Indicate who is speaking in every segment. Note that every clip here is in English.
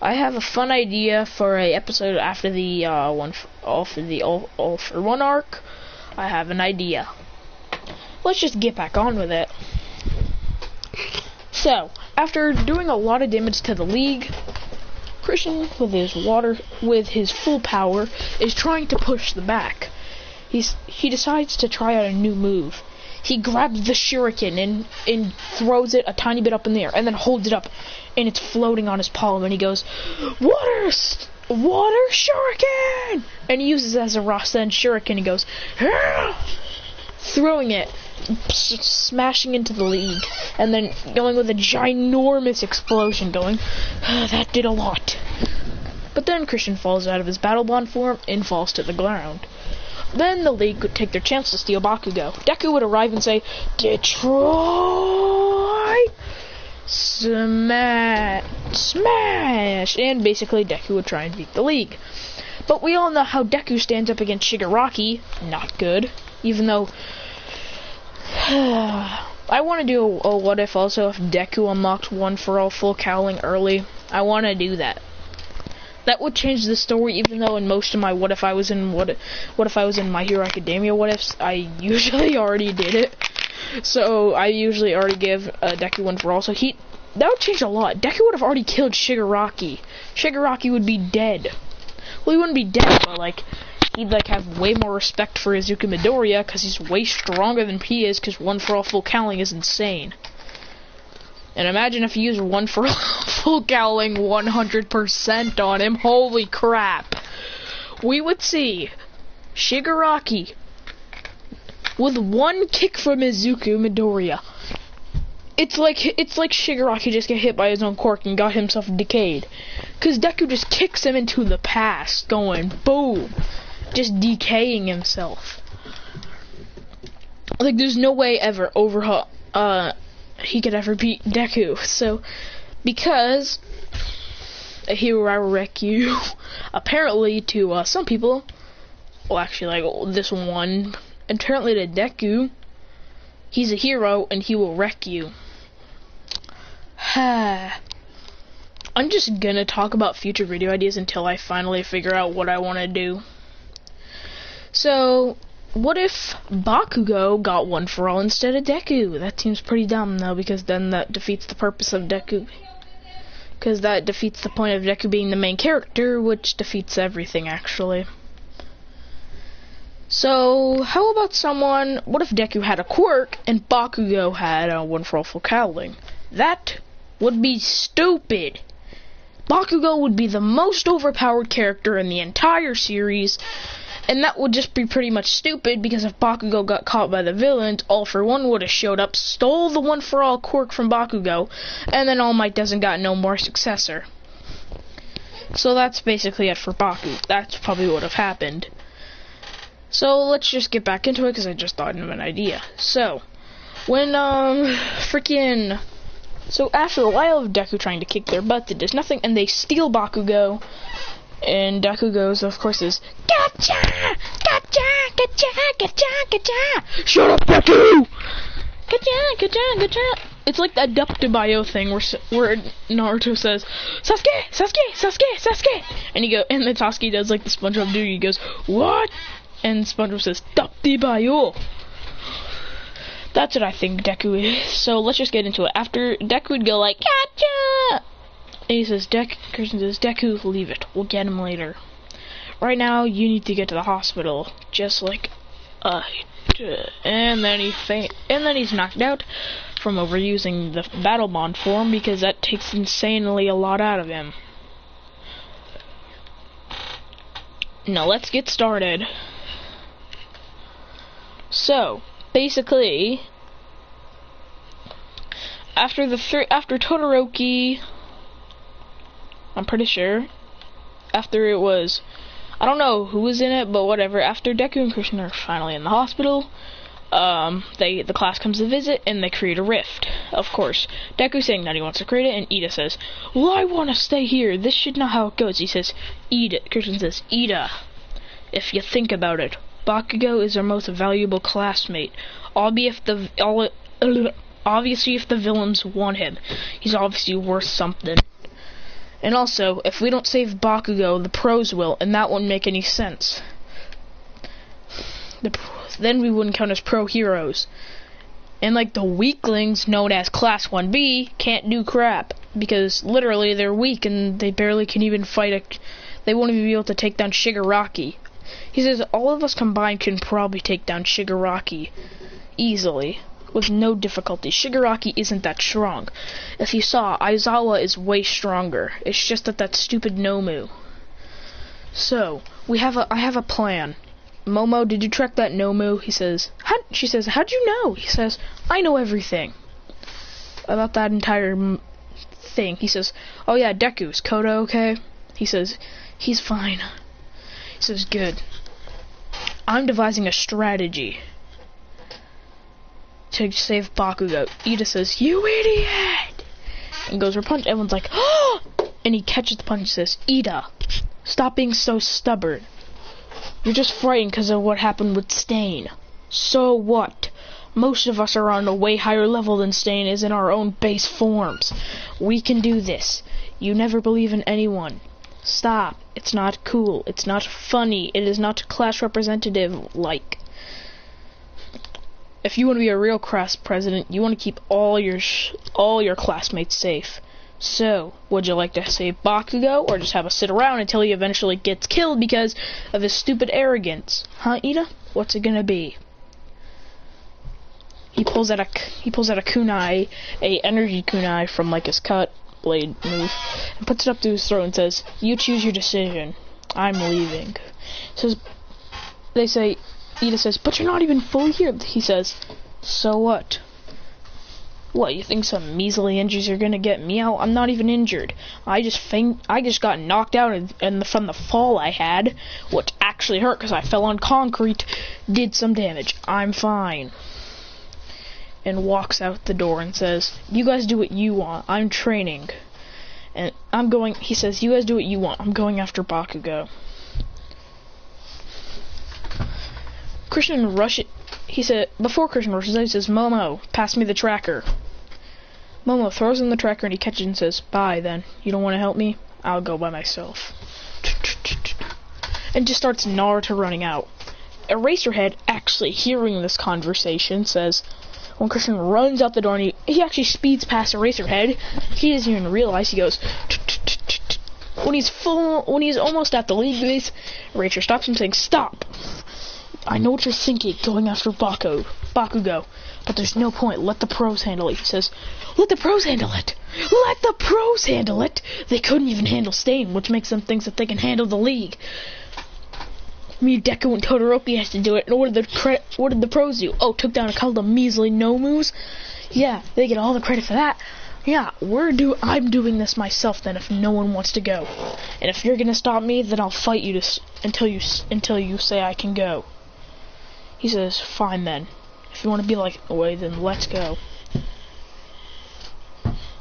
Speaker 1: I have a fun idea for a episode after the all for one arc. I have an idea. Let's just get back on with it. So, after doing a lot of damage to the League, Christian, with his full power, is trying to push them back. He decides to try out a new move. He grabs the shuriken and throws it a tiny bit up in the air, and then holds it up, and it's floating on his palm, and he goes, water shuriken! And he uses it as a Rasen shuriken. He goes, throwing it, smashing into the League, and then going with a ginormous explosion, going, that did a lot. But then Christian falls out of his battle bond form and falls to the ground. Then the League would take their chance to steal Bakugo. Deku would arrive and say, Detroit! Smash! And basically Deku would try and beat the League. But we all know how Deku stands up against Shigaraki. Not good. Even though... I want to do a what if also if Deku unlocked One for All full cowling early. I want to do that. That would change the story, even though in most of my what if I was in My Hero Academia what ifs, I usually already did it. So I usually already give Deku One for All. So that would change a lot. Deku would have already killed Shigaraki. Shigaraki would be dead. Well, he wouldn't be dead, but like he'd like have way more respect for Izuku Midoriya because he's way stronger than he is. Because One for All full cowling is insane. And imagine if you use One for All full cowling 100% on him. Holy crap. We would see Shigaraki with one kick from Izuku Midoriya. It's like Shigaraki just got hit by his own quirk and got himself decayed. Cause Deku just kicks him into the past, going boom. Just decaying himself. Like there's no way ever he could ever beat Deku. So, because a hero I will wreck you, apparently to some people, well actually like this one, apparently to Deku, he's a hero and he will wreck you. I'm just gonna talk about future video ideas until I finally figure out what I want to do. So, what if Bakugo got One for All instead of Deku? That seems pretty dumb though, because then that defeats the purpose of Deku. Because that defeats the point of Deku being the main character, which defeats everything actually. So, how about what if Deku had a quirk and Bakugo had a One for All full cowling? That would be stupid. Bakugo would be the most overpowered character in the entire series. And that would just be pretty much stupid, because if Bakugo got caught by the villains, All for One would have showed up, stole the One for All quirk from Bakugo, and then All Might doesn't got no more successor. So that's basically it for Baku. That's probably what would have happened. So let's just get back into it, because I just thought of an idea. So, when so after a while of Deku trying to kick their butts, it does nothing, and they steal Bakugo. And Deku goes, of course, is gotcha, gotcha, gotcha, gotcha, gotcha. Shut up, Deku! Gotcha, gotcha, gotcha. It's like that Duck-to-Bio thing where Naruto says, Sasuke, Sasuke, Sasuke, Sasuke, and then Sasuke does like the SpongeBob dude. He goes, what? And SpongeBob says, Duck-to-Bio. That's what I think Deku is. So let's just get into it. After Deku would go like, gotcha. And he says, Christian says, Deku, leave it. We'll get him later. Right now, you need to get to the hospital. Just like, and then he's knocked out from overusing the battle bond form, because that takes insanely a lot out of him. Now let's get started. So, basically, after Todoroki, I'm pretty sure, after it was, I don't know who was in it, but whatever, after Deku and Christian are finally in the hospital, the class comes to visit, and they create a rift. Of course, Deku's saying that he wants to create it, and Ida says, well, I want to stay here, this should not how it goes. He says, Ida, Christian says, Ida, if you think about it, Bakugo is our most valuable classmate, obviously if the villains want him, he's obviously worth something. And also, if we don't save Bakugo, the pros will, and that wouldn't make any sense. Then we wouldn't count as pro heroes. And like the weaklings known as Class 1B can't do crap. Because literally they're weak and they barely can even fight they won't even be able to take down Shigaraki. He says all of us combined can probably take down Shigaraki easily. With no difficulty. Shigaraki isn't that strong. If you saw, Aizawa is way stronger. It's just that stupid Nomu. So, I have a plan. Momo, did you track that Nomu? She says, how'd you know? He says, I know everything. About that entire thing. He says, oh yeah, Deku, is Koda okay? He says, he's fine. He says, good. I'm devising a strategy to save Bakugo. Ida says, you idiot! And goes for punch. Everyone's like, oh! And he catches the punch and says, Ida, stop being so stubborn. You're just frightened because of what happened with Stain. So what? Most of us are on a way higher level than Stain is in our own base forms. We can do this. You never believe in anyone. Stop. It's not cool. It's not funny. It is not class representative-like. If you want to be a real class president, you want to keep all your classmates safe. So, would you like to save Bakugo, or just have us sit around until he eventually gets killed because of his stupid arrogance? Huh, Ida? What's it gonna be? He pulls out a kunai, a energy kunai from like his cut blade move, and puts it up to his throat and says, "You choose your decision. I'm leaving." Ida says, but you're not even fully here. He says, so what? What, you think some measly injuries are gonna get me out? I'm not even injured. I just got knocked out from the fall I had, which actually hurt because I fell on concrete, did some damage. I'm fine. And walks out the door and says, you guys do what you want. I'm training. And he says, you guys do what you want. I'm going after Bakugo. Christian rushes. He said, before Christian rushes out, he says, Momo, pass me the tracker. Momo throws him the tracker and he catches it and says, bye then. You don't want to help me? I'll go by myself. And just starts Naruto running out. Eraserhead, actually hearing this conversation, says, when Christian runs out the door and he actually speeds past Eraserhead, he doesn't even realize, he goes, when he's almost at the league base, Eraser stops him saying, stop! I know what you're thinking, going after Bakugo, but there's no point. Let the pros handle it. He says, let the pros handle it. Let the pros handle it. They couldn't even handle Stain, which makes them think that they can handle the league. Me, Deku, and Todoroki has to do it. And what did the pros do? Oh, took down a couple of measly Nomus. Yeah, they get all the credit for that. Yeah, I'm doing this myself then if no one wants to go. And if you're gonna stop me, then I'll fight you until you say I can go. He says, fine then. If you want to be like the way, then let's go.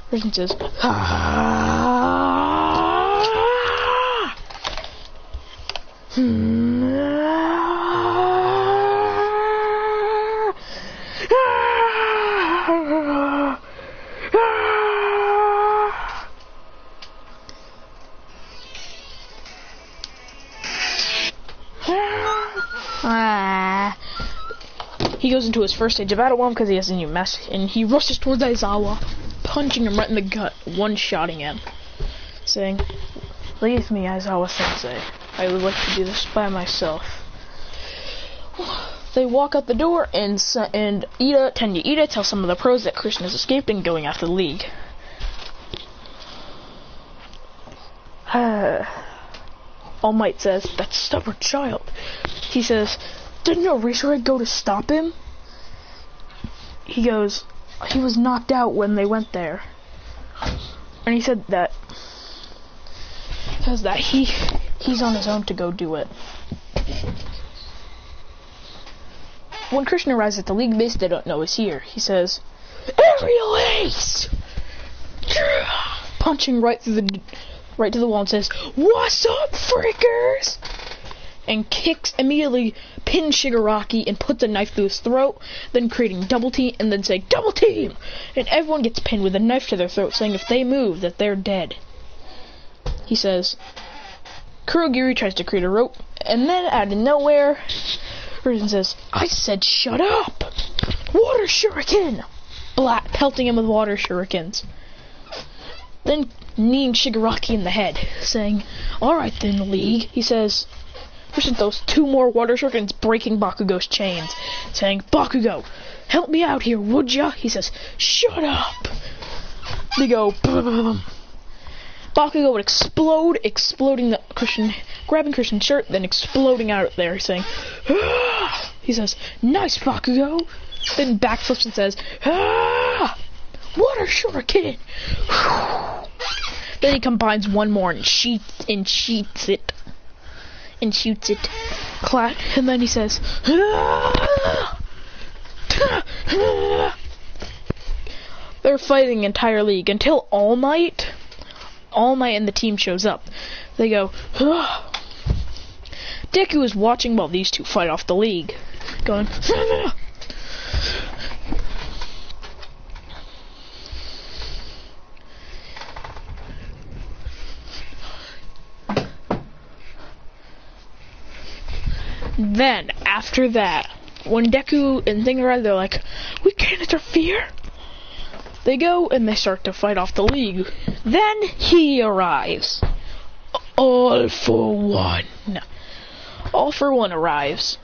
Speaker 1: Christian says, He goes into his first stage of battle one because he has a new mess, and he rushes towards Aizawa, punching him right in the gut, one-shotting him, saying, leave me, Aizawa-sensei. I would like to do this by myself. They walk out the door, and Tenya Ida tells some of the pros that Christian has escaped and going after the league. All Might says, that stubborn child. He says, didn't Eraserhead go to stop him? He goes, he was knocked out when they went there. And he said that he's on his own to go do it. When Christian arrives at the league base, they don't know he's here. He says, Aerial Ace! Punching right to the wall and says, what's up, freakers? And immediately pins Shigaraki and puts a knife through his throat, then creating double team, and then saying, double team! And everyone gets pinned with a knife to their throat, saying if they move, that they're dead. he says, Kurogiri tries to create a rope, and then out of nowhere, Christian says, I said shut up! Water shuriken! Pelting him with water shurikens. Then kneeing Shigaraki in the head, saying, alright then, League. He says, Christian throws 2 more water shurikens, breaking Bakugo's chains, saying, Bakugo, help me out here, would ya? He says, shut up! They go, Bakugo would explode, grabbing Christian's shirt, then exploding out there, saying, ah! He says, nice, Bakugo! Then backflips and says, ah! Water shuriken! Then he combines one more and shoots it. And then he says, ah! They're fighting the entire league until All Might and the team shows up. They go, ah! Deku is watching while these two fight off the league, going, ah! Then, after that, when Deku and thing arrive, they're like, we can't interfere. They go and they start to fight off the league. Then he arrives. All for One. All for One arrives.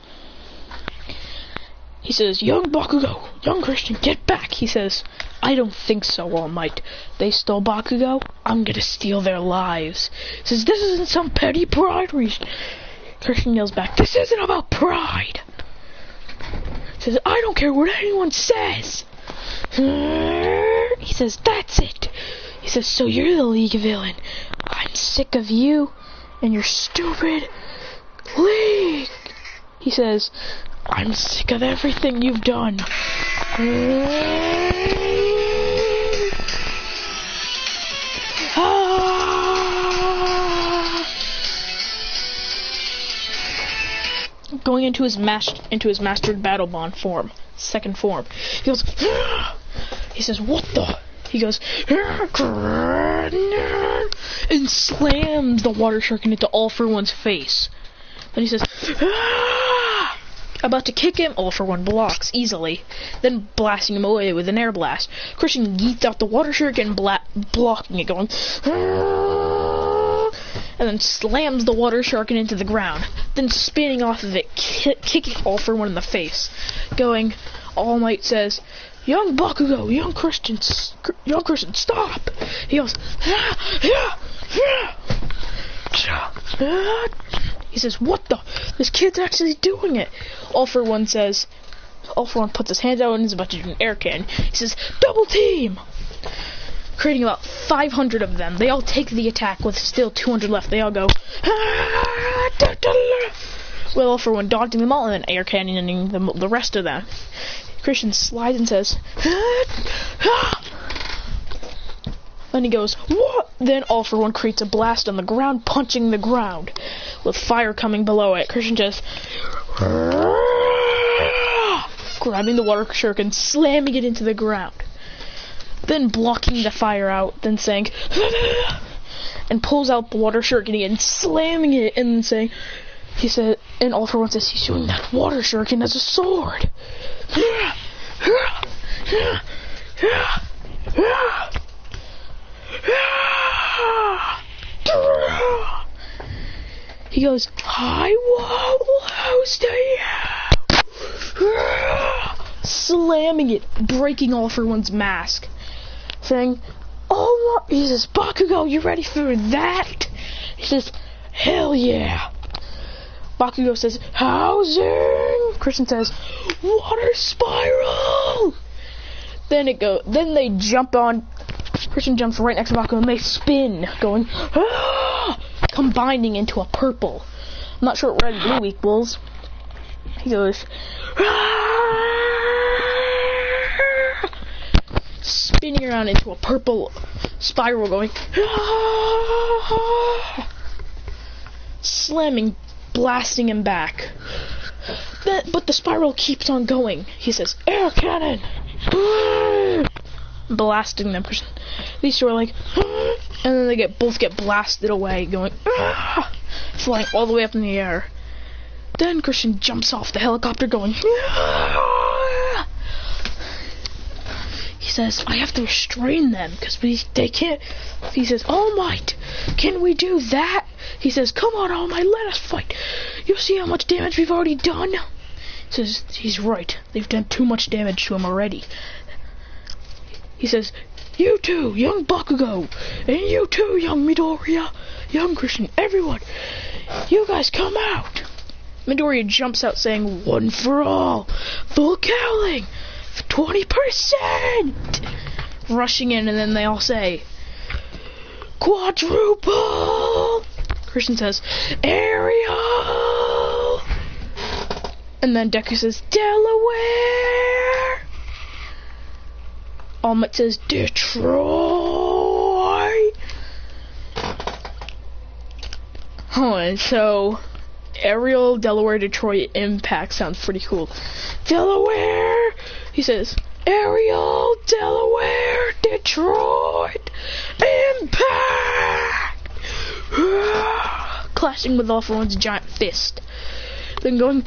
Speaker 1: He says, young Bakugo, young Christian, get back. He says, I don't think so, All Might. They stole Bakugo. I'm gonna steal their lives. He says, this isn't some petty pride reason. Christian yells back, this isn't about pride. He says, I don't care what anyone says. He says, that's it. He says, so you're the League villain. I'm sick of you and your stupid League. He says, I'm sick of everything you've done. Going into his mastered battle bond form, second form. He goes, he says, what the? He goes, and slams the water shuriken into All for One's face. Then he says, about to kick him, All for One blocks easily, then blasting him away with an air blast. Christian yeets out the water shuriken, blocking it, going, and then slams the water shuriken into the ground, then spinning off of it, kicking All for One in the face, going, All Might says, young Bakugo, young Christian, stop! He goes, he says, what the? This kid's actually doing it. All for One puts his hands out and is about to do an air cannon. He says, double team! Creating about 500 of them. They all take the attack with still 200 left. They all go, with All for One dodging them all and then air cannoning the rest of them. Christian slides and says, then he goes, what? Then All for One creates a blast on the ground, punching the ground with fire coming below it. Christian just grabbing the water shuriken, slamming it into the ground, then blocking the fire out, then saying, and pulls out the water shuriken again, slamming it, and then saying, he said, and All for One says he's using that water shuriken as a sword. He goes, I won't lose to you, slamming it, breaking All for One's mask, saying, oh, he says, Bakugo, you ready for that? He says, hell yeah. Bakugo says, housing. Christian says, water spiral. Then they jump on. Christian jumps right next to Bakugo and they spin, going, ah! Combining into a purple. I'm not sure what red and blue equals. He goes, ah! Spinning around into a purple spiral, going, ah! Slamming, blasting him back. But the spiral keeps on going. He says, air cannon! Blasting them. These two are like, and then they both get blasted away, going, flying all the way up in the air. Then Christian jumps off the helicopter, going, he says, I have to restrain them, because they can't. He says, All Might, can we do that? He says, come on, All Might, let us fight. You see how much damage we've already done? He says, he's right. They've done too much damage to him already. He says, you too, young Bakugo, and you too, young Midoriya, young Christian, everyone, you guys come out. Midoriya jumps out saying, one for all, full cowling, 20%. Rushing in, and then they all say, quadruple. Christian says, Ariel. And then Deku says, Delaware. All Might says, Detroit. Oh, and so Ariel, Delaware, Detroit, Impact sounds pretty cool. Delaware, he says, Ariel, Delaware, Detroit, Impact. Clashing with All for One's giant fist. Then going,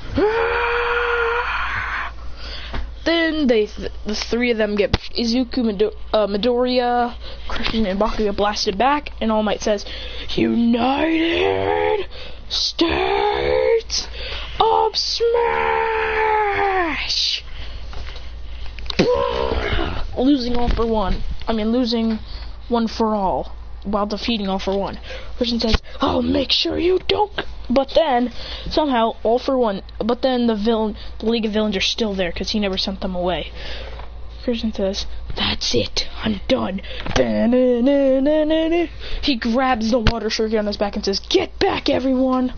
Speaker 1: then the three of them get Izuku, Midoriya, Christian, and Bakugo blasted back, and All Might says, United States of Smash! Losing All for One. Losing One for All while defeating All for One. Christian says, I'll make sure you don't. But then, somehow, All for One, but then the League of Villains are still there because he never sent them away. Christian says, that's it, I'm done. He grabs the water shuriken on his back and says, get back, everyone.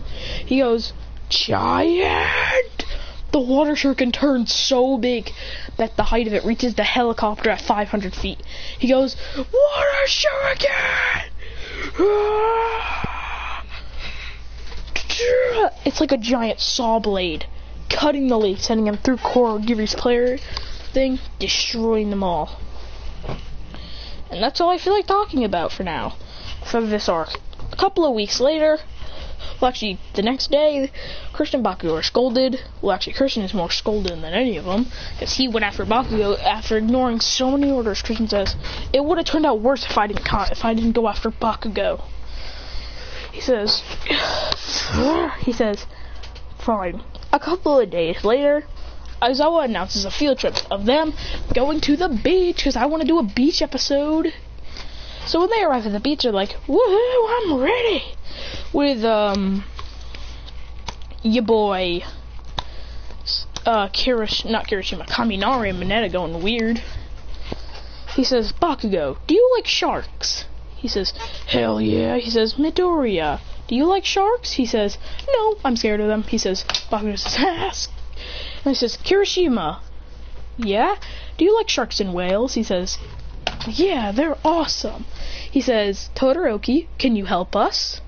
Speaker 1: He goes, giant. The water shuriken turns so big that the height of it reaches the helicopter at 500 feet. He goes, water shuriken! It's like a giant saw blade, cutting the leaf, sending him through Giver's player thing, destroying them all. And that's all I feel like talking about for now, for this arc. A couple of weeks later, well, actually, the next day, Christian and Bakugo are scolded. Well, actually, Christian is more scolded than any of them, because he went after Bakugo after ignoring so many orders. Christian says, it would have turned out worse if I didn't go after Bakugo. He says, fine. A couple of days later, Aizawa announces a field trip of them going to the beach, because I want to do a beach episode. So when they arrive at the beach, they're like, woohoo, I'm ready! With, your boy, not Kirishima, Kaminari and Mineta going weird. He says, Bakugo, do you like sharks? He says, hell yeah. He says, Midoriya, do you like sharks? He says, no, I'm scared of them. He says, Bakugo says, ask. And he says, Kirishima, yeah? Do you like sharks and whales? He says, yeah, they're awesome. He says, Todoroki, can you help us?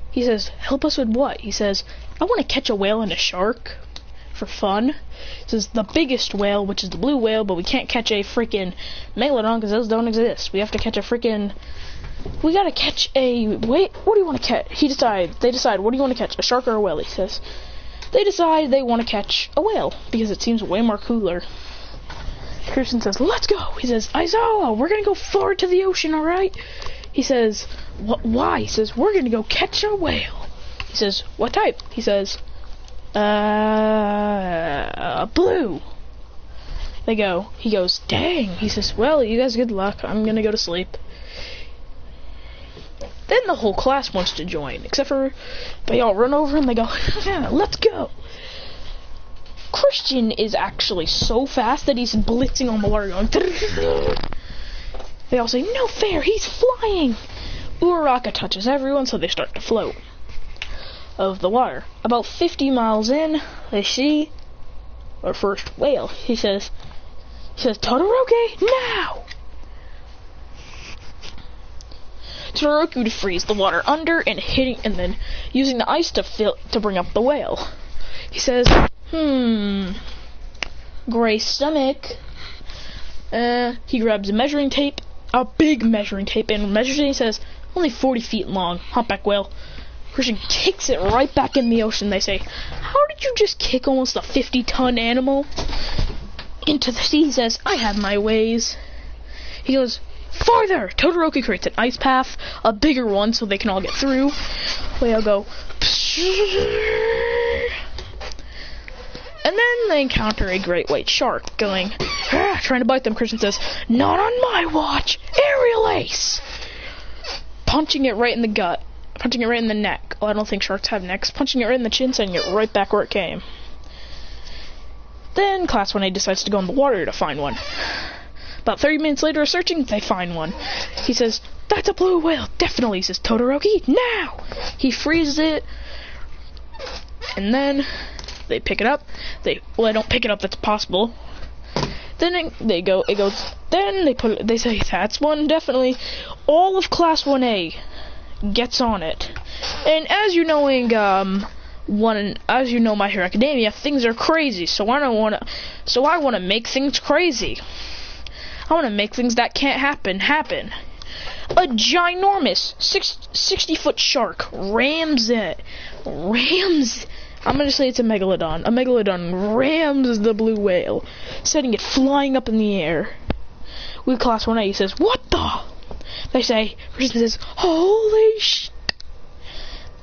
Speaker 1: He says, help us with what? He says, I want to catch a whale and a shark for fun. He says, the biggest whale, which is the blue whale, but we can't catch a freaking megalodon because those don't exist. We have to catch a freaking... We gotta catch a... Wait, what do you want to catch? They decide, what do you want to catch? A shark or a whale? He says, they decide they want to catch a whale because it seems way more cooler. Christian says, let's go. He says, Aizawa, we're gonna go forward to the ocean, alright? He says, why? He says, we're gonna go catch a whale. He says, what type? He says, blue. They go. He goes, dang. He says, well, you guys good luck. I'm gonna go to sleep. Then the whole class wants to join, except for they all run over and they go, yeah, let's go. Christian is actually so fast that he's blitzing on the water going. They all say, no fair, he's flying. Uraraka touches everyone, so they start to float of the water. About 50 miles in, they see our first whale. He says, Todoroki, now! Todoroki would freeze the water under and then using the ice to bring up the whale. He says, gray stomach. He grabs a measuring tape. a big measuring tape and measures it, and he says, only 40 feet long, humpback whale. Christian kicks it right back in the ocean. They say, how did you just kick almost a 50-ton animal into the sea? He says, I have my ways. He goes, farther! Todoroki creates an ice path, a bigger one so they can all get through. Whale go, and then they encounter a great white shark going, trying to bite them. Christian says, not on my watch, aerial ace! Punching it right in the gut. Punching it right in the neck. Oh, I don't think sharks have necks. Punching it right in the chin, sending it right back where it came. Then Class 1A decides to go in the water to find one. About 30 minutes later of searching, they find one. He says, that's a blue whale, definitely, says Todoroki, now! He freezes it, and then they pick it up. They don't pick it up, that's possible. Then they say, that's one, definitely. All of Class 1A gets on it. And as you know, My Hero Academia, things are crazy, so I want to make things crazy. I want to make things that can't happen. A ginormous 60-foot shark rams, I'm going to say it's a megalodon. A megalodon rams the blue whale, setting it flying up in the air. We Class 1A says, what the? They say, Christian says, holy shit.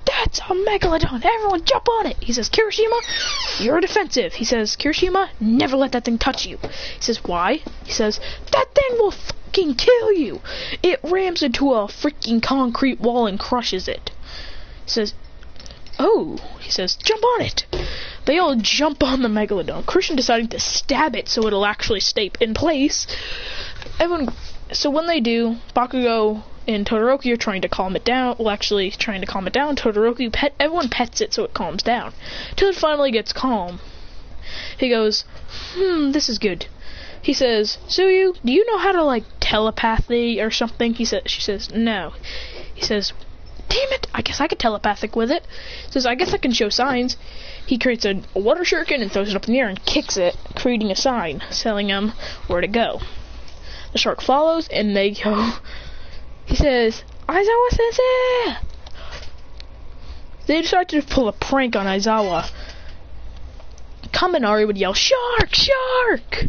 Speaker 1: That's a megalodon. Everyone jump on it. He says, Kirishima, you're defensive. He says, Kirishima, never let that thing touch you. He says, why? He says, that thing will fucking kill you. It rams into a freaking concrete wall and crushes it. He says, oh. He says, jump on it. They all jump on the megalodon. Christian deciding to stab it so it'll actually stay in place. So when they do, Bakugo and Todoroki are trying to calm it down. Todoroki, everyone pets it so it calms down. Till it finally gets calm. He goes, this is good. He says, Suyu, do you know how to, telepathy or something? She says, no. He says, damn it, I guess I could telepathic with it. He says, I guess I can show signs. He creates a water shuriken and throws it up in the air and kicks it, creating a sign, telling him where to go. The shark follows, and they go. He says, Aizawa-sensei! They decide to pull a prank on Aizawa. Kaminari would yell, shark! Shark!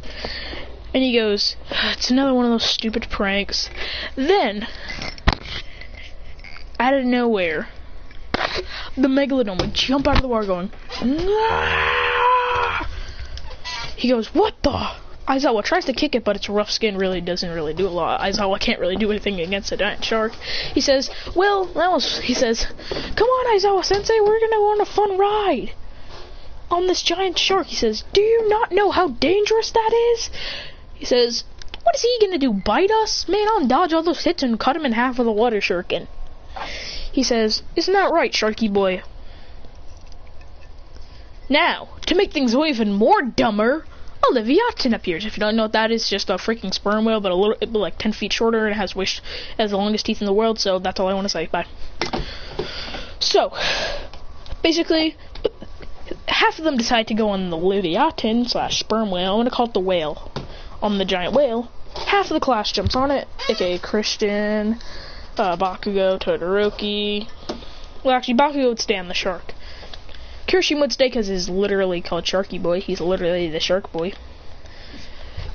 Speaker 1: And he goes, it's another one of those stupid pranks. Then, out of nowhere, the megalodon would jump out of the water going, Nah! He goes, what the? Aizawa tries to kick it, but its rough skin doesn't really do a lot. Aizawa can't really do anything against a giant shark. He says, come on, Aizawa-sensei, we're gonna go on a fun ride on this giant shark. He says, do you not know how dangerous that is? He says, what is he gonna do, bite us? Man, I'll dodge all those hits and cut him in half with a water shuriken. He says, isn't that right, Sharky boy? Now, to make things even more dumber, a Leviathan appears. If you don't know what that is, just a freaking sperm whale, but like 10 feet shorter, and it has the longest teeth in the world. So that's all I want to say. Bye. So basically, half of them decide to go on the Leviathan / sperm whale. I'm gonna call it the whale. On the giant whale. Half of the class jumps on it, aka Christian, Bakugo, Todoroki. Well, actually, Bakugo would stay on the shark. Kirishima would stay because he's literally called Sharky Boy. He's literally the Shark Boy.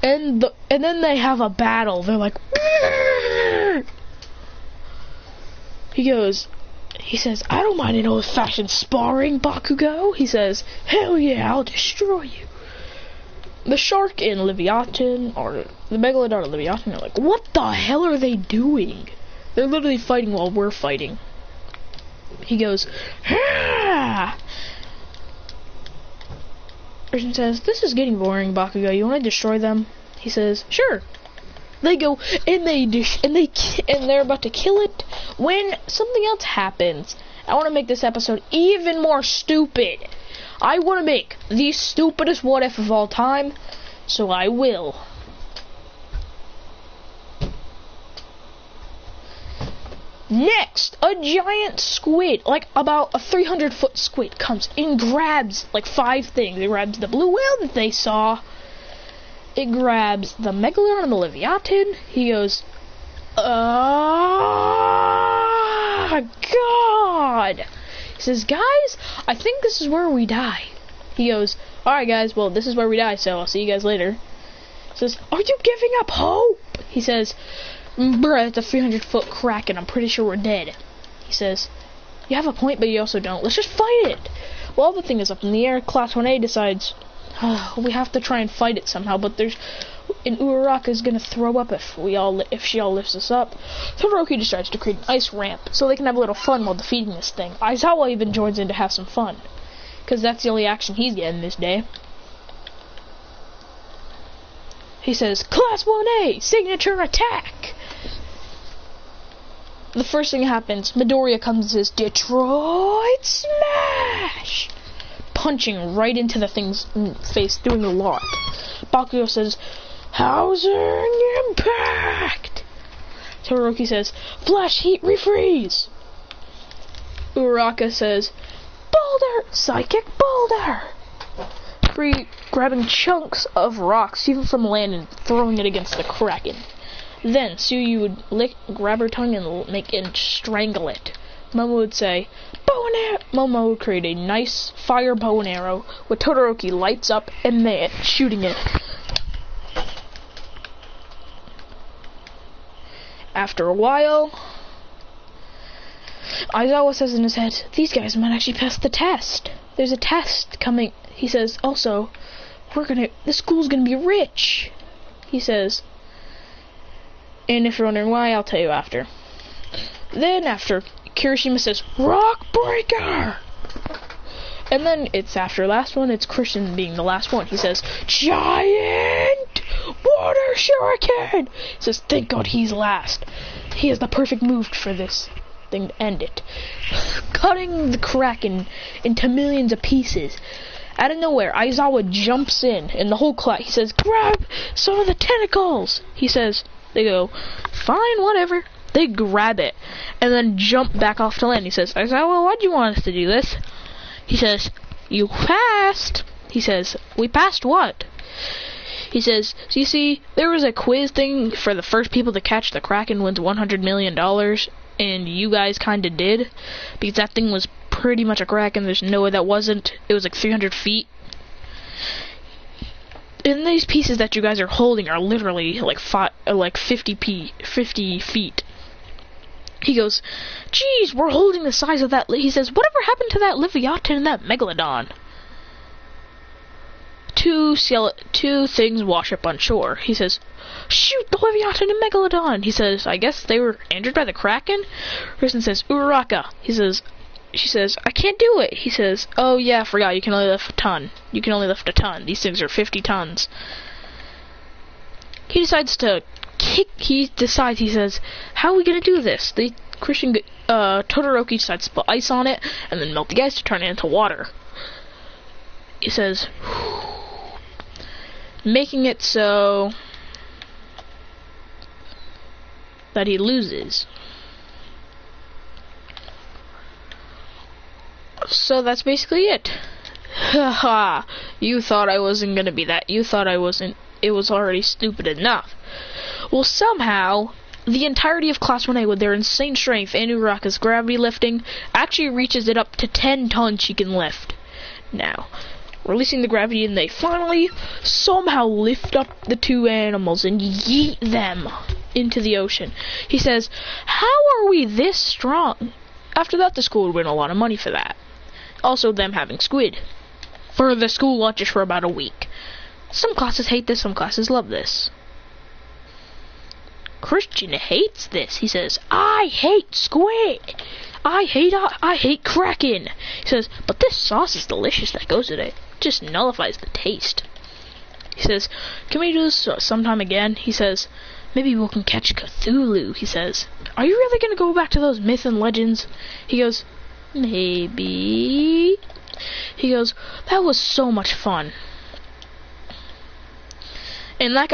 Speaker 1: And then they have a battle. They're like, Brrr! He says, I don't mind an old-fashioned sparring, Bakugo. He says, hell yeah, I'll destroy you. The shark and Leviathan, or the Megalodon and Leviathan, are like, what the hell are they doing? They're literally fighting while we're fighting. He goes, ah! Christian says, this is getting boring, Bakugo. You want to destroy them? He says, sure. They go, and they're about to kill it when something else happens. I want to make this episode even more stupid. I want to make the stupidest what if of all time, so I will. Next, a giant squid, like about a 300-foot squid, comes and grabs like 5 things. It grabs the blue whale that they saw. It grabs the Megalodon and the Leviathan. He goes, God. He says, guys, I think this is where we die. He goes, alright guys, well this is where we die, so I'll see you guys later. He says, are you giving up hope? He says, bruh, it's a 300-foot crack and I'm pretty sure we're dead. He says, you have a point, but you also don't. Let's just fight it. Well, the thing is up in the air. Class 1A decides, we have to try and fight it somehow, but Uraraka is gonna throw up if she all lifts us up. Todoroki decides to create an ice ramp so they can have a little fun while defeating this thing. Aizawa even joins in to have some fun, because that's the only action he's getting this day. He says, Class 1A, signature attack! The first thing happens, Midoriya comes and says, Detroit Smash! Punching right into the thing's face, doing a lot. Bakugo says, Housing Impact! Todoroki says, Flash Heat Refreeze! Uraraka says, Boulder! Psychic Boulder! Grabbing chunks of rocks, even from land, and throwing it against the Kraken. Then, Tsuyu would grab her tongue and strangle it. Momo would say, bow and arrow! Momo would create a nice fire bow and arrow, with Todoroki lights up and shooting it. After a while, Aizawa says in his head, these guys might actually pass the test. There's a test coming. He says, also, the school's gonna be rich. He says, and if you're wondering why, I'll tell you after. Then after, Kirishima says, Rock Breaker! And then it's after last one, it's Christian being the last one. He says, Giant Water Shuriken! He says, thank God he's last. He has the perfect move for this thing to end it. Cutting the Kraken into millions of pieces. Out of nowhere, Aizawa jumps in the whole class, he says, grab some of the tentacles! He says, they go, fine, whatever. They grab it, and then jump back off to land. He says, Aizawa, why'd you want us to do this? He says, you passed. He says, we passed what? He says, so you see, there was a quiz thing for the first people to catch the Kraken wins $100 million, and you guys kinda did, because that thing was pretty much a Kraken. There's no way that wasn't. It was like 300 feet. And these pieces that you guys are holding are literally like 50 feet. He goes, geez, we're holding the size of that. He says, whatever happened to that Leviathan and that Megalodon? Two things wash up on shore. He says, shoot the Leviathan and Megalodon. He says, I guess they were injured by the Kraken. Kristen says, Uraraka. She says, I can't do it. He says, oh yeah, I forgot, you can only lift a ton. You can only lift a ton. These things are 50 tons. He decides, he says, how are we gonna do this? Todoroki decides to put ice on it, and then melt the ice to turn it into water. He says, making it so that he loses. So that's basically it. Haha, you thought I wasn't gonna be that. You thought I wasn't. It was already stupid enough. Well, somehow, the entirety of Class 1A with their insane strength and Uraraka's gravity lifting actually reaches it up to 10 tons she can lift. Now, releasing the gravity, and they finally somehow lift up the two animals and yeet them into the ocean. He says, how are we this strong? After that, the school would win a lot of money for that. Also, them having squid for the school lunches for about a week. Some classes hate this, some classes love this. Christian hates this. He says, I hate squid. I hate Kraken. He says, but this sauce is delicious that goes with it. It just nullifies the taste. He says, can we do this sometime again? He says, maybe we can catch Cthulhu. He says, are you really going to go back to those myths and legends? He goes, maybe. He goes, that was so much fun. And that guy